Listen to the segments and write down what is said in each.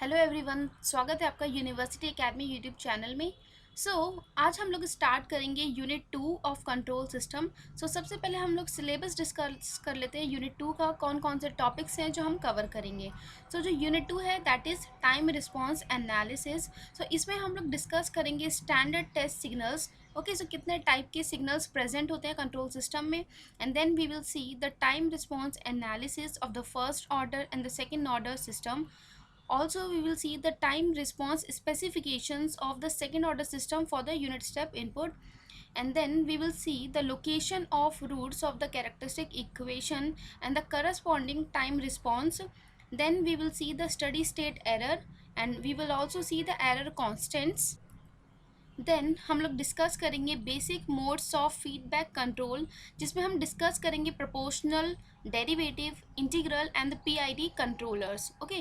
Hello everyone, स्वागत है आपका यूनिवर्सिटी एकेडमी यूट्यूब चैनल में। आज हम लोग स्टार्ट करेंगे यूनिट 2 ऑफ कंट्रोल सिस्टम। सबसे पहले हम लोग सिलेबस डिस्कस कर लेते हैं यूनिट 2 का, कौन कौन से टॉपिक्स हैं जो हम कवर करेंगे। जो यूनिट 2 है that is time response analysis. इसमें हम लोग डिस्कस करेंगे standard test signals. Okay, so कितने टाइप के सिग्नल्स प्रेजेंट होते हैं कंट्रोल सिस्टम में, and then we will see the time response analysis of the first order and the second order system. Also, we will see the time response specifications of the second order system for the unit step input, and then we will see the location of roots of the characteristic equation and the corresponding time response. Then we will see the steady state error, and we will also see the error constants. Then हम लोग discuss करेंगे basic modes of feedback control, जिसमें हम discuss करेंगे proportional, derivative, integral and the PID controllers. Okay,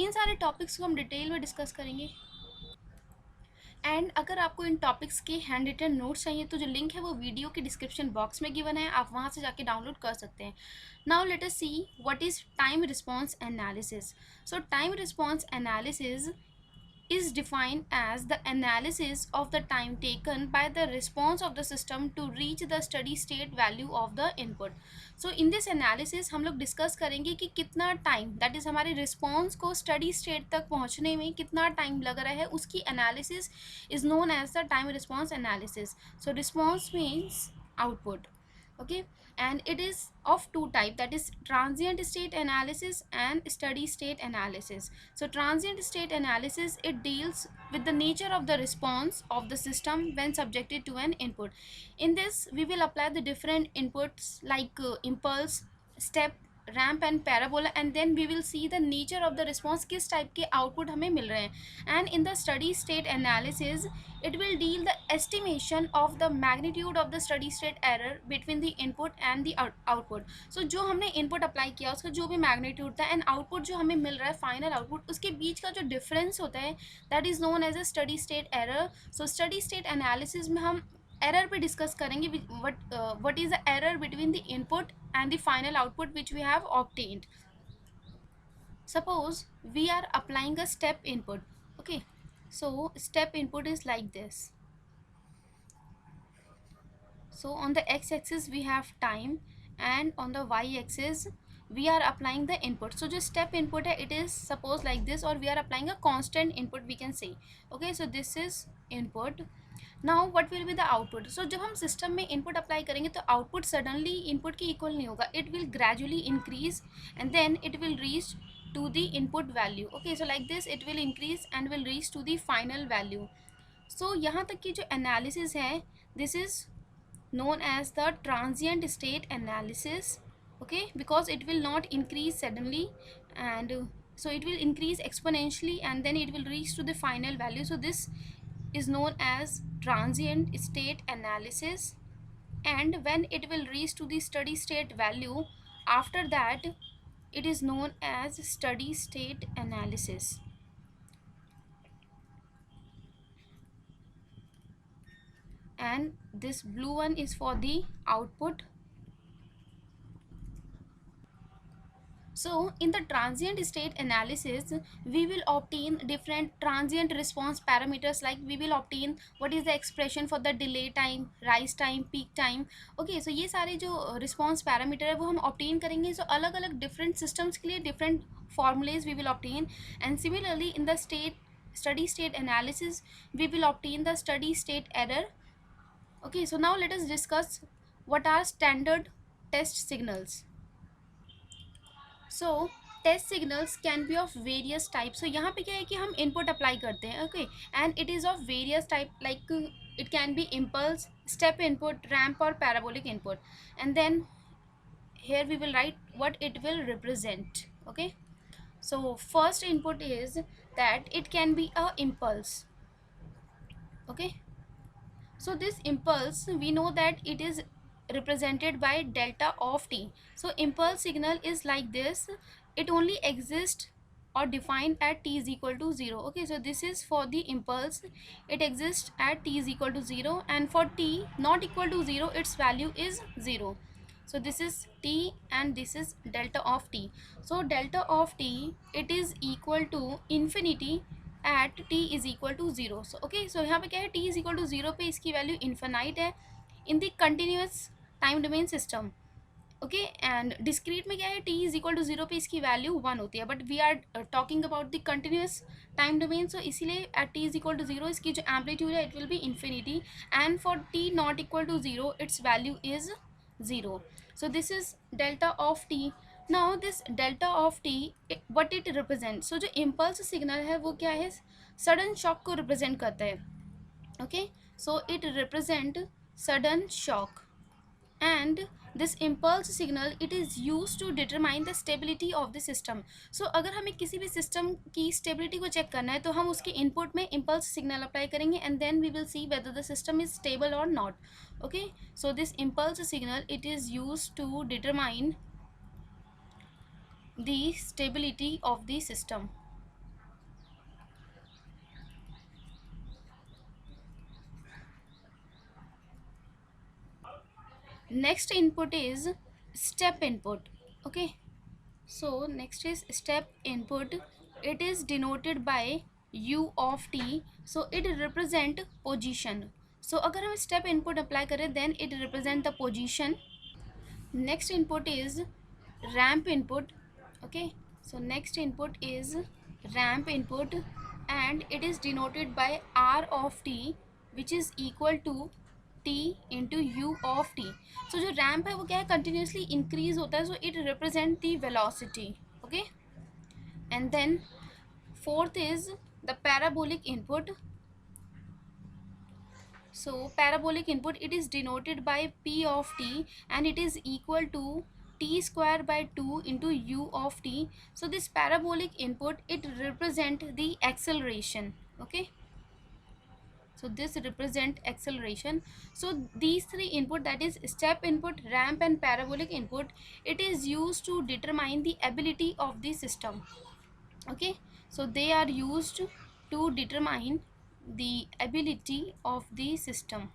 इन सारे topics को हम डिटेल में डिस्कस करेंगे। एंड अगर आपको इन टॉपिक्स के हैंड रिटन नोट्स चाहिए तो जो लिंक है वो वीडियो के डिस्क्रिप्शन बॉक्स में गिवन है, आप वहाँ से जाके डाउनलोड कर सकते हैं। Now let us see what is time response analysis. Time response analysis is defined as the analysis of the time taken by the response of the system to reach the steady state value of the input. In this analysis हम लोग discuss करेंगे कि कितना time, that is हमारे response को steady state तक पहुंचने में कितना टाइम लग रहा है, उसकी analysis is known as the time response analysis. Response means output. Okay, and it is of two type, that is transient state analysis and steady state analysis. Transient state analysis, it deals with the nature of the response of the system when subjected to an input. In this we will apply the different inputs like impulse, step, ramp and parabola, and then we will see the nature of the response, किस type के output हमें मिल रहे हैं. And in the steady state analysis it will deal the estimation of the magnitude of the steady state error between the input and the output. जो हमने input apply किया उसका जो भी magnitude था एंड output जो हमें मिल रहा है फाइनल आउटपुट, उसके बीच का जो डिफरेंस होता है that is known as a steady state error. Steady state analysis में हम एरर पे डिस्कस करेंगे what is the error between the input and the final output which we have obtained. Suppose we are applying a step input. Okay, step input is like this. On the x-axis we have time, and on the y-axis we are applying the input. जो step input है, it is suppose like this, or we are applying a constant input we can say. Okay, so this is input. Now what will be the output? जब हम system में input apply करेंगे तो output suddenly input के equal नहीं होगा, it will gradually increase and then it will reach to the input value. Okay, so like this it will increase and will reach to the final value. यहाँ तक की जो analysis है, this is known as the transient state analysis. Okay, because it will not increase suddenly, and so it will increase exponentially and then it will reach to the final value. This is known as transient state analysis, and when it will reach to the steady state value, after that it is known as steady state analysis. And this blue one is for the output. In the transient state analysis we will obtain different transient response parameters, like we will obtain what is the expression for the delay time, rise time, peak time. Okay, ये सारे जो response parameter है वो हम obtain करेंगे. अलग अलग different systems के लिए different formulas we will obtain, and similarly in the steady state analysis we will obtain the steady state error. Okay, now let us discuss what are standard test signals. Test signals can be of various type. यहाँ पे क्या है कि हम input apply करते हैं. Okay, and it is of various type, like it can be impulse, step input, ramp और parabolic input. And then here we will write what it will represent. Okay, first input is that it can be a impulse. Okay, this impulse we know that it is represented by delta of t. Impulse signal is like this, it only exists or defined at t is equal to 0. Okay, this is for the impulse, it exists at t is equal to 0, and for t not equal to 0 its value is 0. So this is t and this is delta of t. So delta of t, it is equal to infinity at t is equal to 0. So okay, so यहाँ पे क्या है, t is equal to 0 पे इसकी value infinite है in the continuous time domain system. Okay, and discrete में क्या है, टी इज इक्वल टू 0 पे इसकी वैल्यू 1 होती है, but we are talking about the continuous time domain. So इसीलिए at T is equal to 0 इसकी जो एम्पलीट्यूड है it will be infinity, and for T not equal to 0 its value is 0. So this is delta of t. Now this delta of t what it represent, so जो impulse signal है वो क्या है, sudden shock को represent करता है. Okay, so it represent sudden shock, and this impulse signal it is used to determine the stability of the system. So अगर हमें किसी भी सिस्टम की स्टेबिलिटी को चेक करना है तो हम उसके इनपुट में इम्पल्स सिग्नल अप्लाई करेंगे, and then we will see whether the system is stable और not. Okay, so this impulse signal it is used to determine the stability of the system. Next input is step input. Okay, so next is step input. It is denoted by u of t, so it represent position. So अगर हम step input apply करें then it represent the position. Next input is ramp input. Okay, so next input is ramp input, and it is denoted by r of t, which is equal to t into u of t. So जो ramp है वो क्या है, continuously increase होता है, so it represent the velocity. Okay, and then fourth is the parabolic input. So parabolic input it is denoted by p of t, and it is equal to t square by 2 into u of t. So this parabolic input it represent the acceleration. Okay, so this represent acceleration. So these three input, that is step input, ramp and parabolic input, it is used to determine the ability of the system. Okay, so they are used to determine the ability of the system.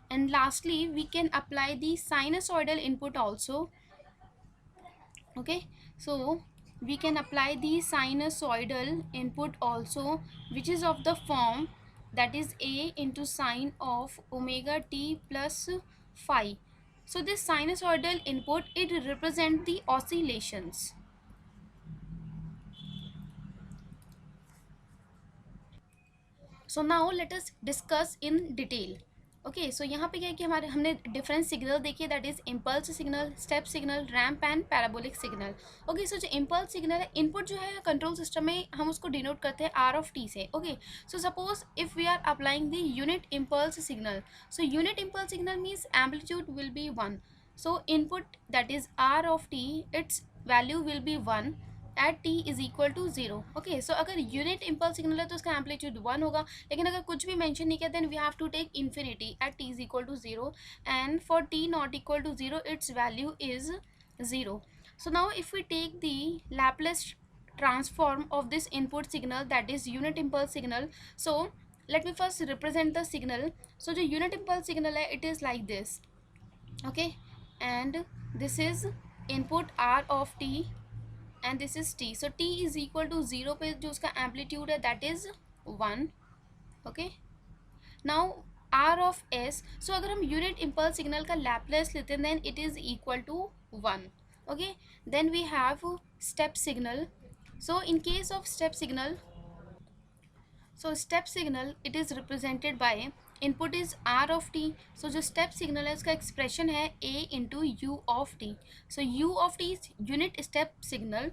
And lastly we can apply the sinusoidal input also. Okay, so we can apply the sinusoidal input also, which is of the form that is a into sine of omega t plus phi. So this sinusoidal input it represent the oscillations. So now let us discuss in detail. Okay, so यहाँ पे क्या है कि हमारे हमने different signal देखिए, that is impulse signal, step signal, ramp and parabolic signal. Okay, so जो impulse signal है, इनपुट जो है कंट्रोल सिस्टम में हम उसको डिनोट करते हैं आर ऑफ टी से. Okay, so suppose if we are applying the unit impulse signal, so unit impulse signal means amplitude will be 1. So input that is r of t, its value will be 1 at T is equal to 0. Okay, so अगर unit impulse signal है तो उसका amplitude 1 होगा, लेकिन अगर कुछ भी mention नहीं किया then we have to take infinity at T is equal to 0, and for T not equal to 0 its value is 0. So now if we take the Laplace transform of this input signal, that is unit impulse signal, so let me first represent the signal. So जो unit impulse signal है it is like this. Okay, and this is input r of t and this is t. So t is equal to 0 पे जो उसका amplitude है that is 1. Okay, now r of s, so अगर हम unit impulse signal का Laplace लेते हैं then it is equal to 1. Okay, then we have step signal. So in case of step signal, so step signal it is represented by input is r of t. So जो step signal है उसका expression है a into u of t. So u of t is unit step signal.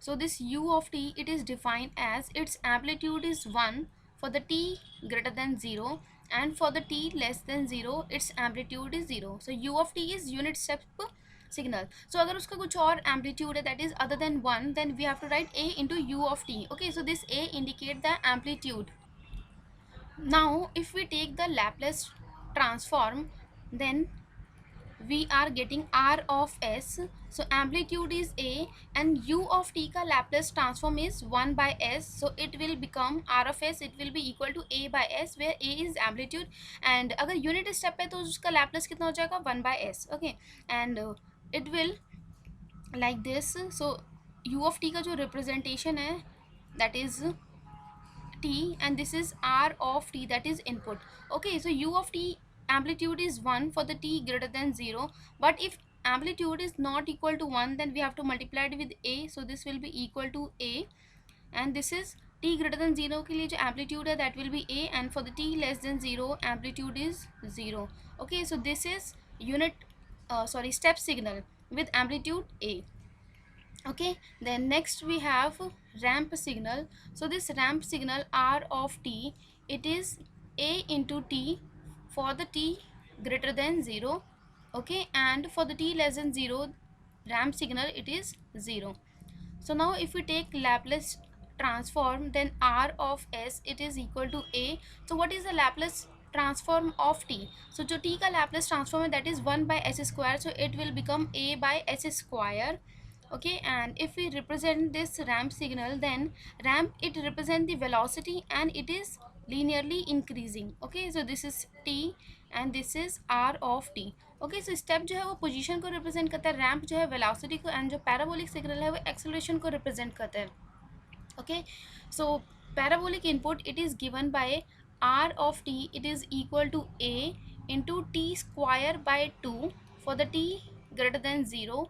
So this u of t it is defined as its amplitude is 1 for the t greater than 0, and for the t less than 0 its amplitude is 0. So u of t is unit step signal. So अगर उसका कुछ और amplitude है that is other than 1, then we have to write a into u of t. Okay, so this a indicate the amplitude. Now if we take the Laplace transform, then we are getting r of s. So amplitude is a and u of t का Laplace transform is 1 by s, so it will become r of s, it will be equal to a by s, where a is amplitude and अगर unit step है तो उसका Laplace कितना हो जाएगा 1 by s. Okay and it will like this. So u of t का जो representation है that is t and this is r of t, that is input. Okay, so u of t amplitude is 1 for the t greater than 0, but if amplitude is not equal to 1 then we have to multiply it with a, so this will be equal to a, and this is t greater than 0 के लिए जो amplitude है that will be a, and for the t less than 0 amplitude is 0. Okay, so this is unit step signal with amplitude a. Okay, then next we have ramp signal. So this ramp signal r of t, it is a into t for the t greater than 0. Okay, and for the t less than 0 ramp signal it is 0. So now if we take Laplace transform, then r of s it is equal to a. So what is the Laplace transform of t? So जो t का Laplace transform है that is 1 by s square, so it will become a by s square. Okay, and if we represent this ramp signal, then ramp it represent the velocity and it is linearly increasing. Okay, so this is t and this is r of t. Okay, so step जो है वो position को represent करता है, ramp जो है velocity को, and जो पैराबोलिक सिग्नल है वो एक्सेलरेशन को रिप्रेजेंट करता है. Okay, so parabolic input it is given by r of t, it is equal to a into t square by 2 for the t greater than 0,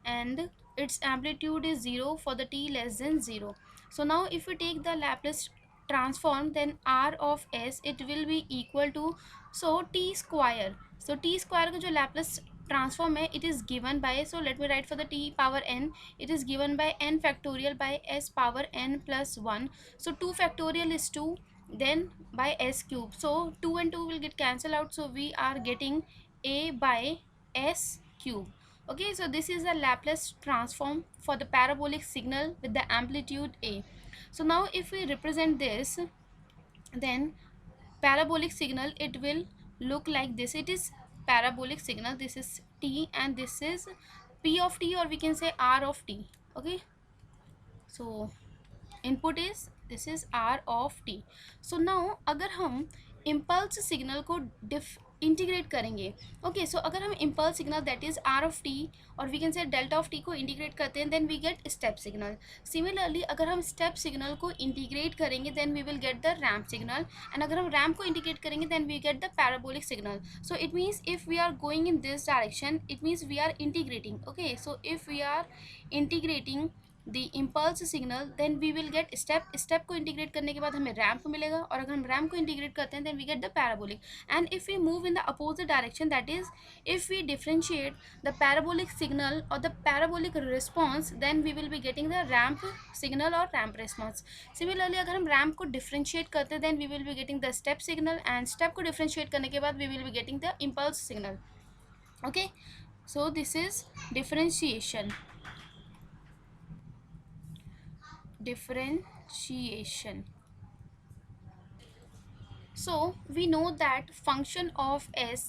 and its amplitude is 0 for the t less than 0. So now if we take the Laplace transform, then r of s it will be equal to, so t square, so t square का जो Laplace transform है it is given by, so let me write for the t power n, it is given by n factorial by s power n plus 1. So 2 factorial is 2, then by s cube, so 2 and 2 will get cancelled out, so we are getting a by s cube. Okay, so this is a Laplace transform for the parabolic signal with the amplitude a. So now if we represent this, then parabolic signal it will look like this. It is parabolic signal, this is t and this is p of t, or we can say r of t. Okay, so input is this is r of t. So now अगर हम impulse signal को integrate करेंगे, okay, so अगर हम impulse signal that is r of t और we can say delta of t को integrate करते हैं, then we get step signal. Similarly अगर हम स्टेप सिग्नल को इंटीग्रेट करेंगे then we will get the ramp signal, and अगर हम रैम्प को इंटीग्रेट करेंगे then we get the parabolic signal. So it means if we are going in this direction it means we are integrating. Okay, so if we are integrating the impulse signal then we will get step को integrate करने के बाद हमें ramp मिलेगा, और अगर हम ramp को इंटीग्रेट करते हैं then we get the parabolic. And if we move in the opposite direction, that is if we differentiate the parabolic signal और the parabolic response, then we will be getting the ramp signal और ramp response. Similarly अगर हम ramp को differentiate करते हैं then we will be getting the step signal, and step को differentiate करने के बाद we will be getting the impulse signal. Okay, so this is differentiation. So we know that function of s,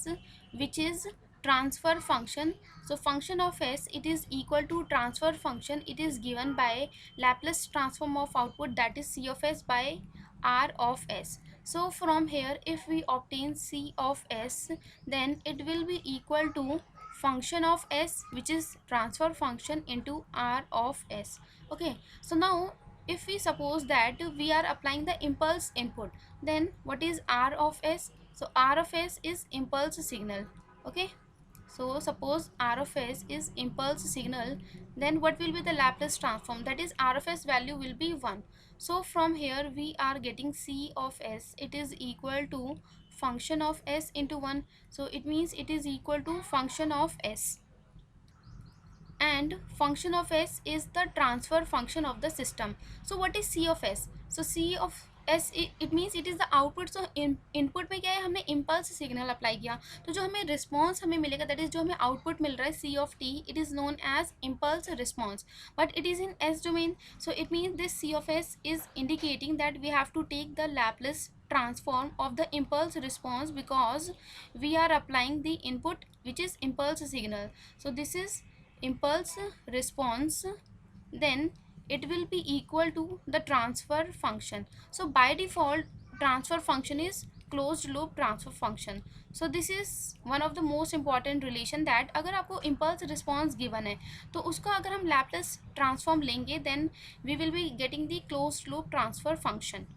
which is transfer function, so function of s it is equal to transfer function, it is given by Laplace transform of output, that is c of s by r of s. So from here if we obtain c of s, then it will be equal to function of s, which is transfer function, into r of s. Okay, so now if we suppose that we are applying the impulse input, then what is r of s? So r of s is impulse signal. Okay, so suppose r of s is impulse signal, then what will be the Laplace transform? That is r of s value will be 1. So from here we are getting c of s, it is equal to function of s into 1. So it means it is equal to function of s, and function of s is the transfer function of the system. So what is c of s? So c of s it means it is the output. So input में क्या है, हमने impulse signal apply किया, तो जो हमें response हमें मिलेगा, that is जो हमें output मिल रहा है c of t, it is known as impulse response, but it is in s domain. So it means this c of s is indicating that we have to take the Laplace transform of the impulse response because we are applying the input which is impulse signal. So this is impulse response, then it will be equal to the transfer function. So by default transfer function is closed loop transfer function. So this is one of the most important relation that अगर आपको impulse response given है तो उसका अगर हम Laplace transform लेंगे then we will be getting the closed loop transfer function.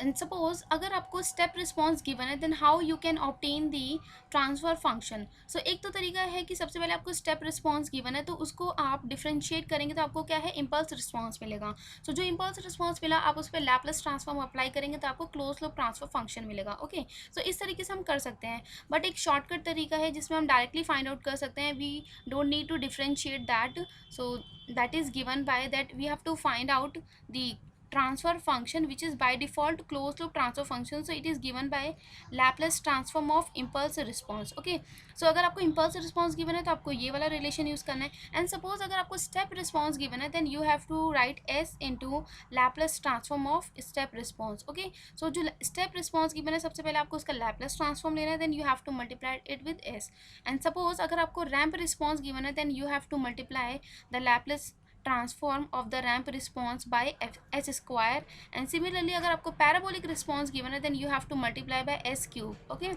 And suppose अगर आपको स्टेप रिस्पॉन्स गिवन है then how you can obtain the transfer function. So एक तो तरीका है कि सबसे पहले आपको स्टेप रिस्पॉन्स गिवन है तो उसको आप डिफ्रेंशिएट करेंगे तो आपको क्या है इम्पल्स रिस्पॉन्स मिलेगा. सो जो इम्पल्स रिस्पॉन्स मिला आप उस पर लैपलेस ट्रांसफॉर्म अप्लाई करेंगे तो आपको क्लोज लूप ट्रांसफर फंक्शन मिलेगा. ओके सो इस तरीके से हम कर सकते हैं, बट एक शॉर्टकट तरीका है जिसमें हम डायरेक्टली फाइंड आउट कर सकते हैं. We don't need to differentiate that. So that is given by that we have to find out the transfer function which is by default closed loop transfer function. So it is given by Laplace transform of impulse response. Okay so अगर आपको impulse response given है तो आपको ये वाला relation use करना है. And suppose अगर आपको step response given है then you have to write s into Laplace transform of step response. Okay so जो step response given है सबसे पहले आपको उसका Laplace transform लेना है, then you have to multiply it with s. And suppose अगर आपको ramp response given है then you have to multiply the Laplace transform of the ramp response by s square. And similarly अगर आपको parabolic response given है then you have to multiply by s cube. Okay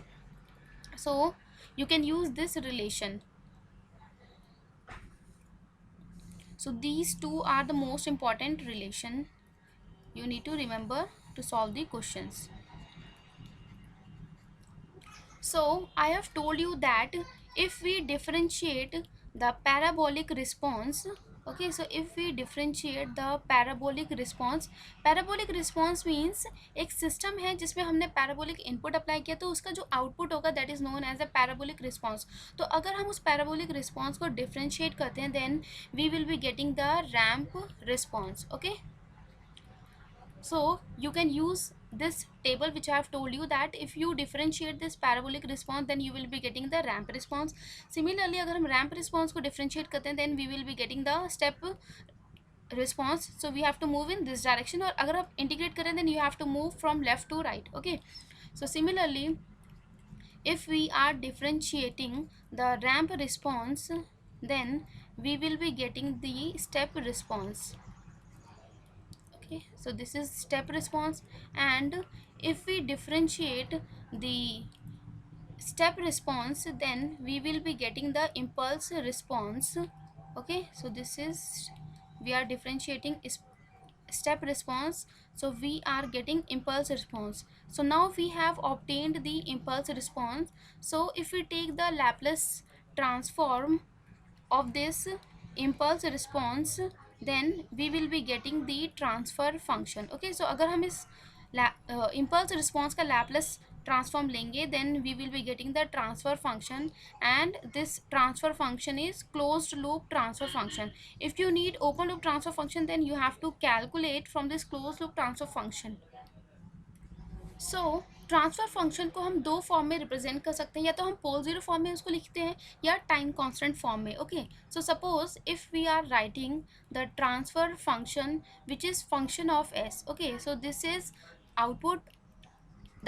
so you can use this relation. So these two are the most important relation you need to remember to solve the questions. So I have told you that if we differentiate the parabolic response, okay so if we differentiate the parabolic response means एक system है जिसमें हमने parabolic input apply किया तो उसका जो output होगा that is known as a parabolic response. तो अगर हम उस पैराबोलिक रिस्पॉन्स को डिफ्रेंशिएट करते हैं then we will be getting the ramp response. Okay so you can use this table which I have told you that if you differentiate this parabolic response then you will be getting the ramp response. Similarly अगर हम ramp response को differentiate करते हैं then we will be getting the step response. So we have to move in this direction और अगर आप integrate करें then you have to move from left to right. Okay so similarly if we are differentiating the ramp response then we will be getting the step response. Okay so this is step response, and if we differentiate the step response then we will be getting the impulse response. Okay so this is we are differentiating step response so we are getting impulse response. So now we have obtained the impulse response. So if we take the Laplace transform of this impulse response then we will be getting the transfer function. Okay so अगर हम इस impulse response का Laplace transform लेंगे then we will be getting the transfer function, and this transfer function is closed loop transfer function. If you need open loop transfer function then you have to calculate from this closed loop transfer function. So transfer function को हम दो form में represent कर सकते हैं, या तो हम पोल ज़ीरो फॉर्म में उसको लिखते हैं या टाइम कांस्टेंट फॉर्म में. Okay so suppose if we are writing the transfer function which is function of S. Okay so this is output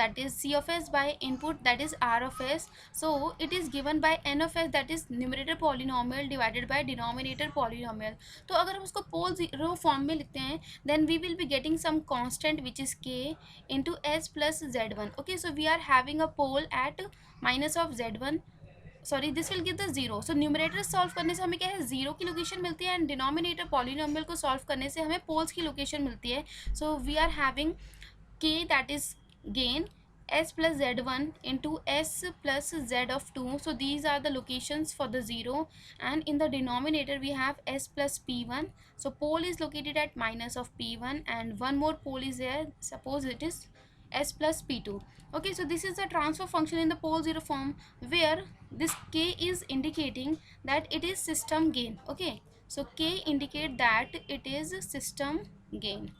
that is c of s by input that is r of s. So it is given by n of s that is numerator polynomial divided by denominator polynomial. तो अगर हम उसको पोल zero form में लिखते हैं then we will be getting some constant which is k into s plus z1. Okay so we are having a pole at minus of z1, sorry this will give the zero. So numerator solve करने से हमें क्या है zero की location मिलती है, and denominator polynomial को solve करने से हमें पोल्स की लोकेशन मिलती है. So we are having k that is gain s plus z1 into s plus z of 2. So these are the locations for the 0, and in the denominator we have s plus p1. So pole is located at minus of p1 and one more pole is there, suppose it is s plus p2. Okay so this is the transfer function in the pole 0 form where this k is indicating that it is system gain. Okay so k indicate that it is system gain.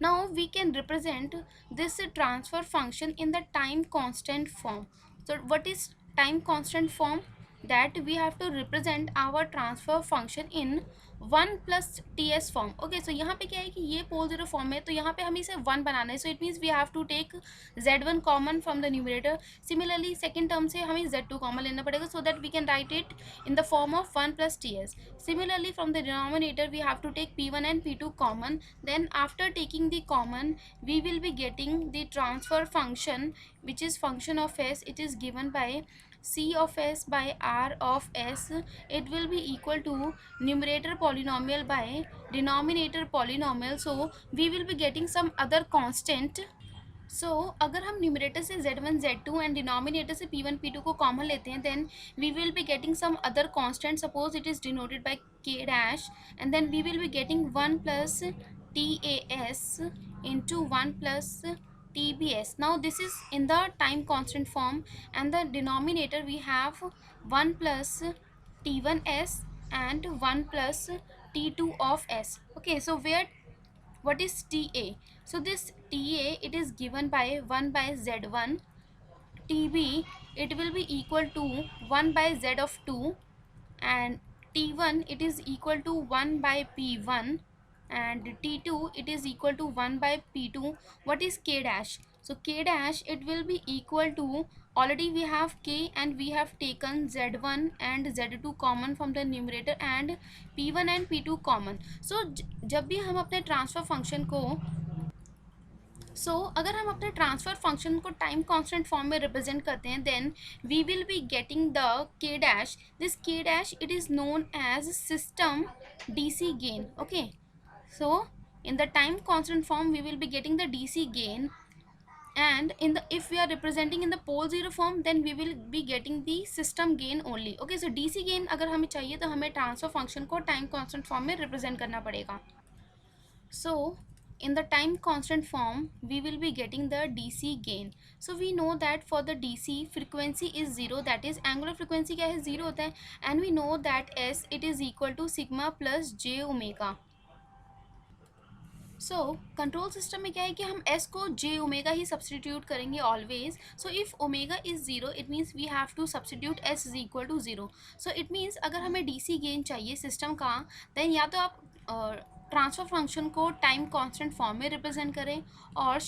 Now we can represent this transfer function in the time constant form. So what is time constant form? that we have to represent our transfer function in 1 plus ts form. Okay, so यहाँ पे क्या है कि ये पोल zero form है, तो यहाँ पे हमें इसे 1 बनाना है. So it means we have to take z1 common from the numerator. Similarly second term से हमें z2 कॉमन लेना पड़ेगा, so that we can write it in the form of 1 plus ts. Similarly, from the denominator we have to take p1 and p2 common. Then after taking the common, we will be getting the transfer function, which is function of s. It is given by c of s by r of s. It will be equal to numerator polynomial by denominator polynomial. So we will be getting some other constant. अगर हम numerator से z1 z2 and denominator से p1 p2 को common लेते हैं, then we will be getting some other constant. Suppose it is denoted by k dash, and then we will be getting 1 plus tas into 1 plus tbs. Now this is in the time constant form, and the denominator we have 1 plus t1s and 1 plus t2 of s. Okay, so where what is ta? So this ta, it is given by 1 by z1. tb, it will be equal to 1 by z of 2, and t1, it is equal to 1 by p1, and t2, it is equal to 1 by p2. What is k dash? So k dash, it will be equal to, already we have k and we have taken z1 and z2 common from the numerator and p1 and p2 common. So जब भी हम अपने transfer function को अगर हम अपने transfer function को time constant form में रिप्रेजेंट करते हैं, then we will be getting the K dash. This K dash, it is known as system DC gain. Okay, so in the time constant form we will be getting the dc gain, and in the, if we are representing in the pole zero form, then we will be getting the system gain only. Okay, so dc gain अगर हमें चाहिए तो हमें transfer function को time constant form में represent करना पड़ेगा. So in the time constant form we will be getting the dc gain. So we know that for the dc, frequency is 0, that is angular frequency क्या है, 0 होता है, and we know that s, it is equal to sigma plus j omega. So control system में क्या है कि हम s को j ओमेगा ही सब्सटीट्यूट करेंगे always. So if omega is zero, it means we have to substitute s is equal to zero. So it means अगर हमें डीसी गेन चाहिए सिस्टम का, देन या तो आप ट्रांसफर फंक्शन को टाइम कांस्टेंट फॉर्म में रिप्रेजेंट करें, और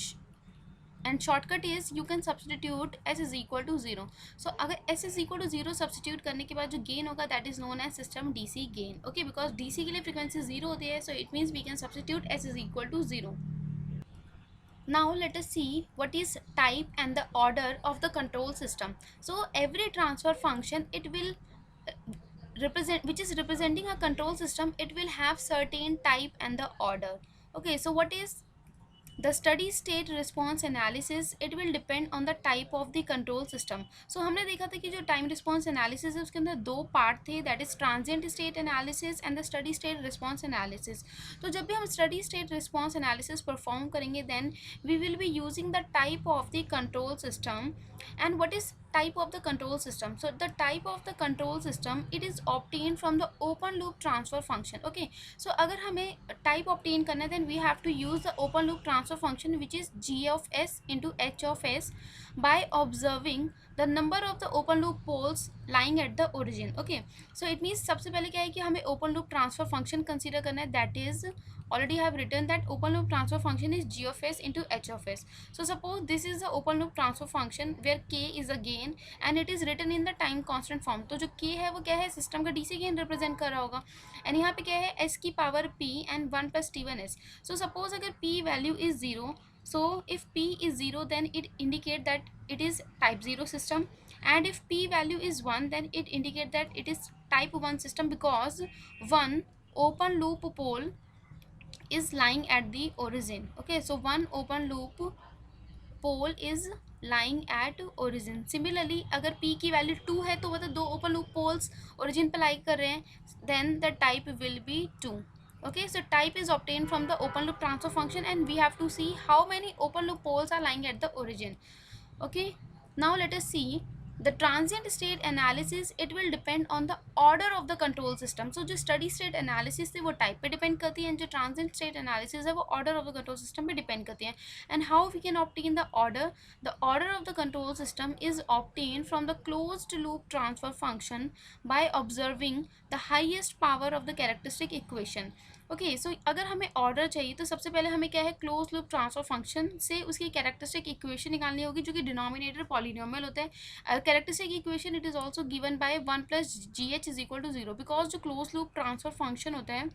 and shortcut is you can substitute s is equal to zero. So अगर s is equal to zero substitute करने के बाद जो गेन होगा, that is known as system DC gain. Okay, because DC के लिए फ्रीक्वेंसी 0 होती है, so it means we can substitute s is equal to zero. Now let us see what is type and the order of the control system. So every transfer function, it will represent, which is representing a control system, it will have certain type and the order. Okay, so what is the steady state response analysis? It will depend on the type of the control system. So हमने देखा था कि जो time response analysis है उसके अंदर दो part थे, that is transient state analysis and the steady state response analysis. तो जब भी हम steady state response analysis perform करेंगे, then we will be using the type of the control system. And what is type of the control system? So the type of the control system, it is obtained from the open loop transfer function. Okay, so अगर हमें type obtain करना है, then we have to use the open loop transfer function, which is g of s into h of s, by observing the number of the open loop poles lying at the origin. Okay, so it means सबसे पहले क्या है कि हमें open loop transfer function consider करना है, that is already I have written that open loop transfer function is g of s into h of s. So suppose this is the open loop transfer function where k is a gain and it is written in the time constant form. तो जो k है वो क्या है, system का dc gain represent कर रहा होगा, एंड यहाँ पे क्या है, s की power p and 1 plus t1s. So suppose अगर p value is 0, so if p is 0, then it indicate that it is type 0 system, and if p value is 1, then it indicate that it is type 1 system, because one open loop pole is lying at the origin. Okay, so one open loop pole is lying at origin. Similarly अगर p की value 2 है तो मतलब दो open loop poles origin पे lie कर रहे हैं, then the type will be 2. Okay, so type is obtained from the open loop transfer function, and we have to see how many open loop poles are lying at the origin. Okay, now let us see the transient state analysis it will depend on the order of the control system. So जो steady state analysis है वो type पे depend करती है, and जो transient state analysis है वो order of the control system पे depend करती है. And how we can obtain the order of the control system is obtained from the closed loop transfer function by observing the highest power of the characteristic equation. Okay so अगर हमें order चाहिए तो सबसे पहले हमें क्या है, close loop transfer function से उसकी कैरेक्टरिस्टिक इक्वेशन निकालनी होगी जो कि डिनोमिनेटर पॉलिनोमियल होता है. Characteristic equation it is also given by 1 plus G H is equal to 0, because जो क्लोज लूप ट्रांसफर फंक्शन होता है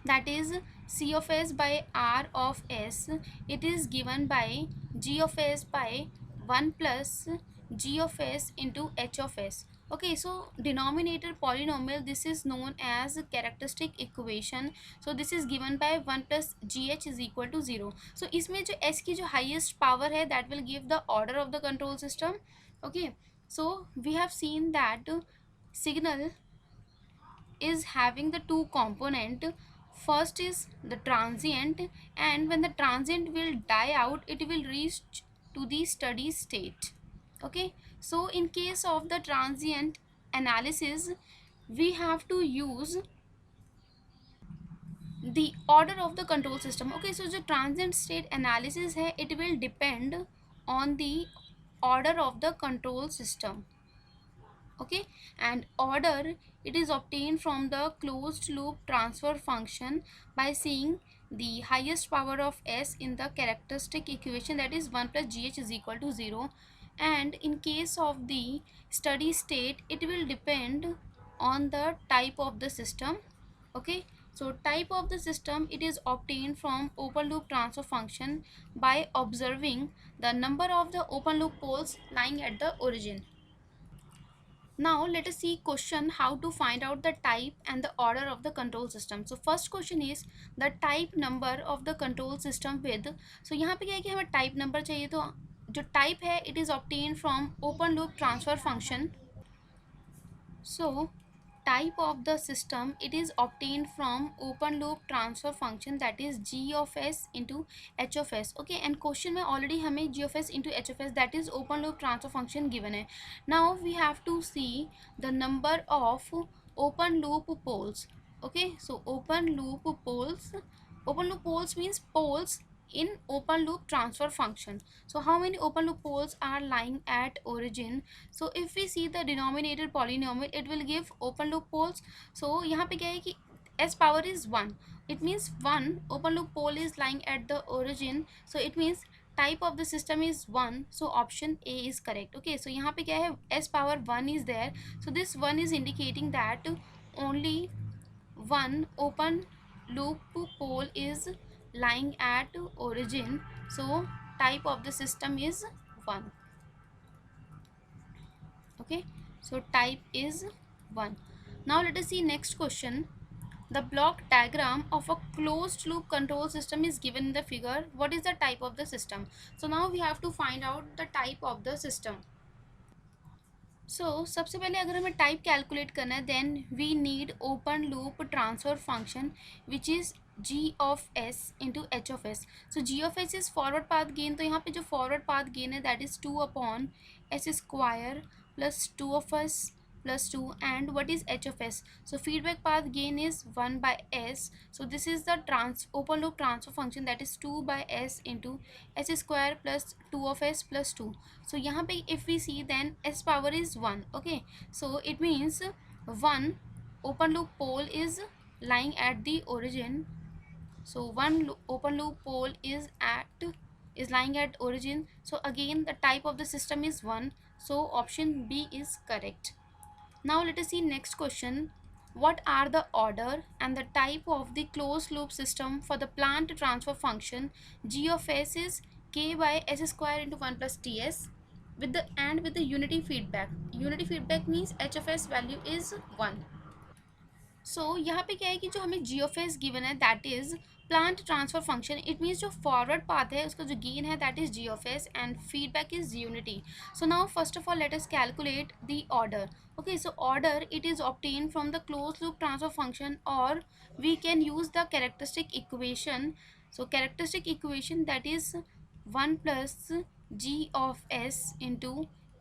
that is c of s by r of s, it is given by g of s by 1 plus g of s into h of s. Okay, so denominator polynomial, this is known as characteristic equation. So this is given by 1 plus gh is equal to 0. So इसमें जो s की जो highest power है that will give the order of the control system. Okay, so we have seen that signal is having the two component. First is the transient, and when the transient will die out it will reach to the steady state. Okay, so in case of the transient analysis we have to use the order of the control system. Okay, so the transient state analysis hai it will depend on the order of the control system. Okay, and order it is obtained from the closed loop transfer function by seeing the highest power of s in the characteristic equation, that is 1 plus gh is equal to 0. And in case of the steady state it will depend on the type of the system. Okay, so type of the system it is obtained from open loop transfer function by observing the number of the open loop poles lying at the origin. Now let us see question how to find out the type and the order of the control system. So first question is the type number of the control system with. So यहाँ पे क्या है कि हमें type number चाहिए, तो जो type है it is obtained from open loop transfer function. So type of the system it is obtained from open loop transfer function, that is g of s into h of s. Okay, and question में already हमें g of s into h of s, that is open loop transfer function given है. Now we have to see the number of open loop poles. Okay, so open loop poles means poles in open loop transfer function. So how many open loop poles are lying at origin? So if we see the denominator polynomial it will give open loop poles. So यहाँ पे क्या है कि s power is 1, it means 1 open loop pole is lying at the origin. So it means type of the system is 1, so option A is correct. Okay, so यहाँ पे क्या है, s power 1 is there, so this 1 is indicating that only one open loop pole is lying at origin, so type of the system is 1. Okay, so type is 1. Now let us see next question. The block diagram of a closed loop control system is given in the figure. What is the type of the system? So now we have to find out the type of the system. So सबसे पहले अगर हमें type calculate करना है then we need open loop transfer function which is g of s into h of s. So g of s is forward path gain, तो यहाँ पे जो फॉरवर्ड पाथ गेन है that is 2 upon s square plus 2 of S plus 2, and what is h of s? So feedback path gain is 1 by s, so this is the open loop transfer function, that is 2 by s into s square plus 2 of s plus 2. So यहाँ पे if we see then s power is 1. Okay, so it means 1 open loop pole is lying at the origin. So one open loop pole is lying at origin, so again the type of the system is 1, so option B is correct. Now let us see next question. What are the order and the type of the closed loop system for the plant transfer function g of s is k by s square into 1 plus ts with the unity feedback. Unity feedback means h of s value is 1. सो यहाँ पे क्या है कि जो हमें G of s given है that is plant transfer function, it means जो forward path है उसका जो गेन है that is G of s and feedback is unity. So now first of all let us calculate the order. Okay, so order it is obtained from the closed loop transfer function, or we can use the characteristic equation. So characteristic equation that is 1 plus g of s into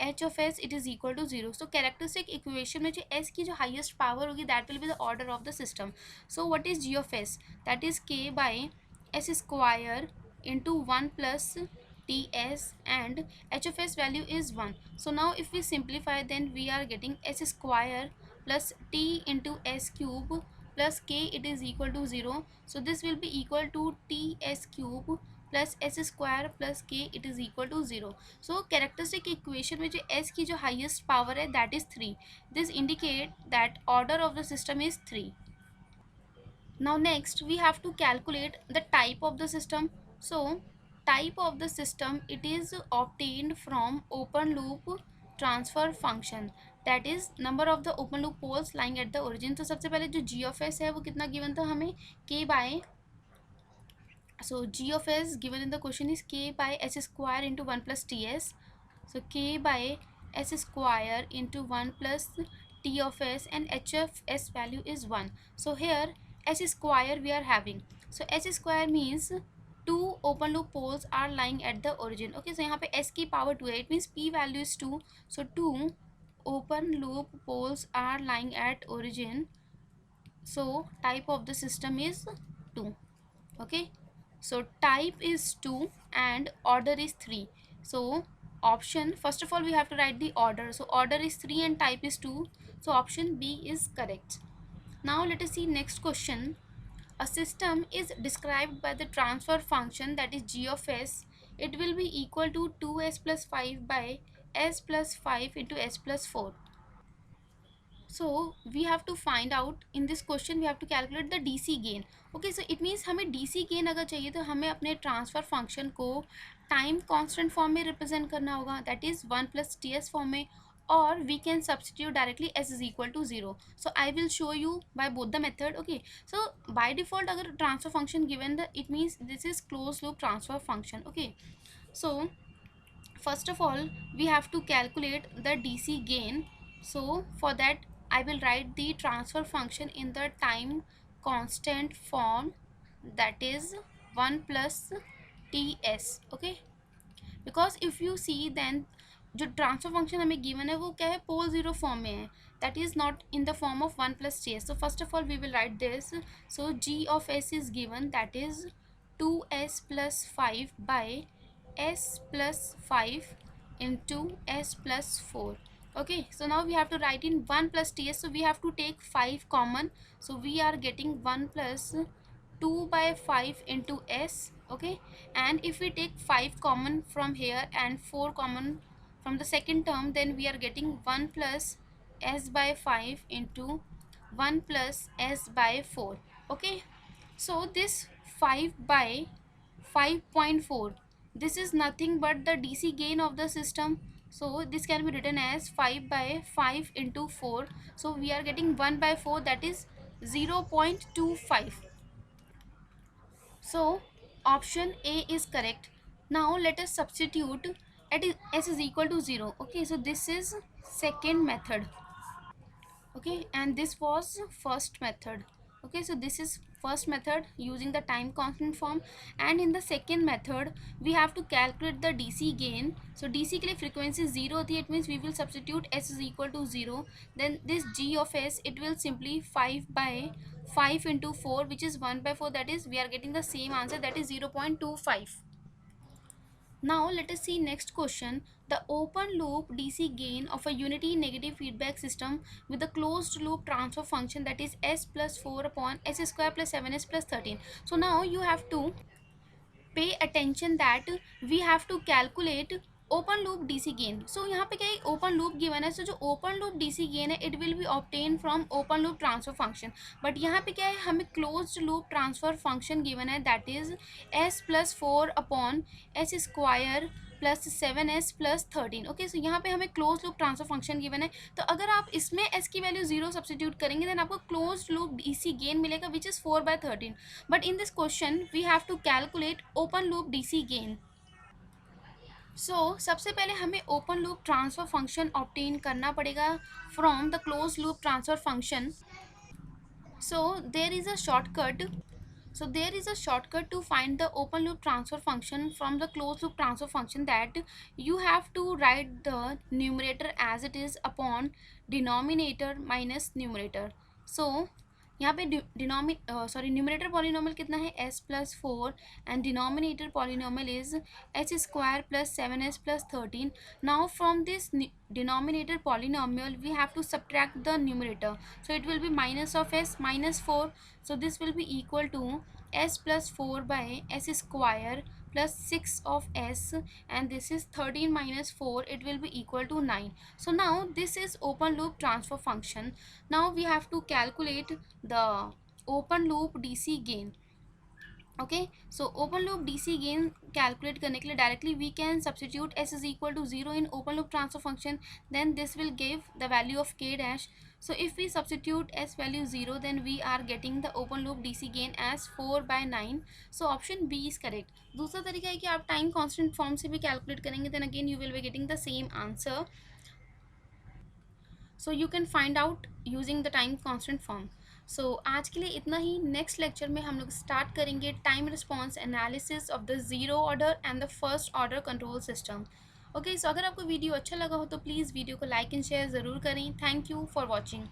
H of s it is equal to zero. So characteristic equation में जो s की जो highest power होगी that will be the order of the system. So what is G of s? That is K by s square into 1 plus ts, and h of s value is 1. So now if we simplify, then we are getting s square plus t into s cube plus k it is equal to 0. So this will be equal to ts cube plus s square plus k it is equal to 0. So characteristic equation में जो s की जो highest power है that is 3. This indicate that order of the system is 3. Now next we have to calculate the type of the system. So type of the system, it is obtained from open loop transfer function, that is number of the open loop poles lying at the origin. तो सबसे पहले जो g of s है वो कितना given था हमें, k by, so g of s given in the question is k by s square into 1 plus ts. So k by s square into 1 plus t of s, and h of s value is 1. So here s square we are having. So s square means two open loop poles are lying at the origin. Okay, so यहाँ पे s की power 2 है. It means p value is 2. So two open loop poles are lying at origin. So type of the system is 2. Okay, so type is 2 and order is 3. So option, first of all we have to write the order. So order is 3 and type is 2. So option B is correct. Now let us see next question. A system is described by the transfer function, that is g of s. It will be equal to 2s plus 5 by s plus 5 into s plus 4. So we have to find out, in this question we have to calculate the DC gain. Okay, so it means हमें DC gain अगर चाहिए तो हमें अपने transfer function को time constant form में represent करना होगा, that is 1 plus T S form में, or we can substitute directly s is equal to 0. So I will show you by both the method. Okay, so by default अगर transfer function given the, it means this is closed loop transfer function. Okay, so first of all we have to calculate the DC gain. So for that I will write the transfer function in the time constant form, that is 1 plus ts. Okay, because if you see then जो transfer function हमें given है वो क्या है, pole zero form में है, that is not in the form of 1 plus T s. So first of all we will write this. So G of s is given, that is 2s plus 5 by s plus 5 into s plus 4. Okay, so now we have to write in 1 plus ts, so we have to take 5 common. So we are getting 1 plus 2 by 5 into s. Okay, and if we take 5 common from here and 4 common from the second term, then we are getting 1 plus s by 5 into 1 plus s by 4. Okay, so this 5 by 5.4, this is nothing but the DC gain of the system. So this can be written as 5 by 5 into 4. So we are getting 1 by 4, that is 0.25. So option A is correct. Now let us substitute at s is equal to 0. Okay, so this is second method. Okay, and this was first method. Okay, so this is first method using the time constant form, and in the second method we have to calculate the DC gain. So DC के लिए frequency 0 होती है, it means we will substitute s is equal to 0. Then this g of s, it will simply 5 by 5 into 4, which is 1 by 4, that is we are getting the same answer, that is 0.25. Now let us see next question. The open loop DC gain of a unity negative feedback system with a closed loop transfer function, that is s plus 4 upon s square plus 7s plus 13. So now you have to pay attention that we have to calculate open loop DC gain. So यहाँ पे क्या है, open loop given है. So जो open loop DC gain है it will be obtain from open loop transfer function. But यहाँ पे क्या है, हमें closed loop transfer function given है, that is s plus 4 upon s square plus 7s plus 13. Okay, so यहाँ पे हमें close loop transfer function given है. तो अगर आप इसमें s की वैल्यू 0 सब्सटीट्यूट करेंगे देन आपको क्लोज लूप डीसी गेन मिलेगा, विच is 4/13. But in this question we have to calculate open loop DC gain. So सबसे पहले हमें open loop transfer function obtain करना पड़ेगा from the close loop transfer function. So there is a shortcut. So there is a shortcut to find the open loop transfer function from the closed loop transfer function, that you have to write the numerator as it is upon denominator minus numerator. So यहाँ पे numerator polynomial कितना है s+4 and denominator polynomial is h² + 7s + 13. Now from this denominator polynomial we have to subtract the numerator, so it will be minus of s minus 4. So this will be equal to s+4 by s² plus 6 of s, and this is 13 minus 4, it will be equal to 9. So now this is open loop transfer function. Now we have to calculate the open loop DC gain. Okay, so open loop DC gain calculate करने के लिए directly we can substitute s is equal to 0 in open loop transfer function, then this will give the value of K dash. So if we substitute s value 0, then we are getting the open loop DC gain as 4/9. So option B is correct. दूसरा तरीका है कि आप time constant form से भी calculate करेंगे, then again you will be getting the same answer. So you can find out using the time constant form. So आज के लिए इतना ही. नेक्स्ट लेक्चर में हम लोग स्टार्ट करेंगे time response analysis of the zero order and the first order control system. Okay, so अगर आपको वीडियो अच्छा लगा हो तो प्लीज़ वीडियो को लाइक एंड शेयर ज़रूर करें. Thank you for watching.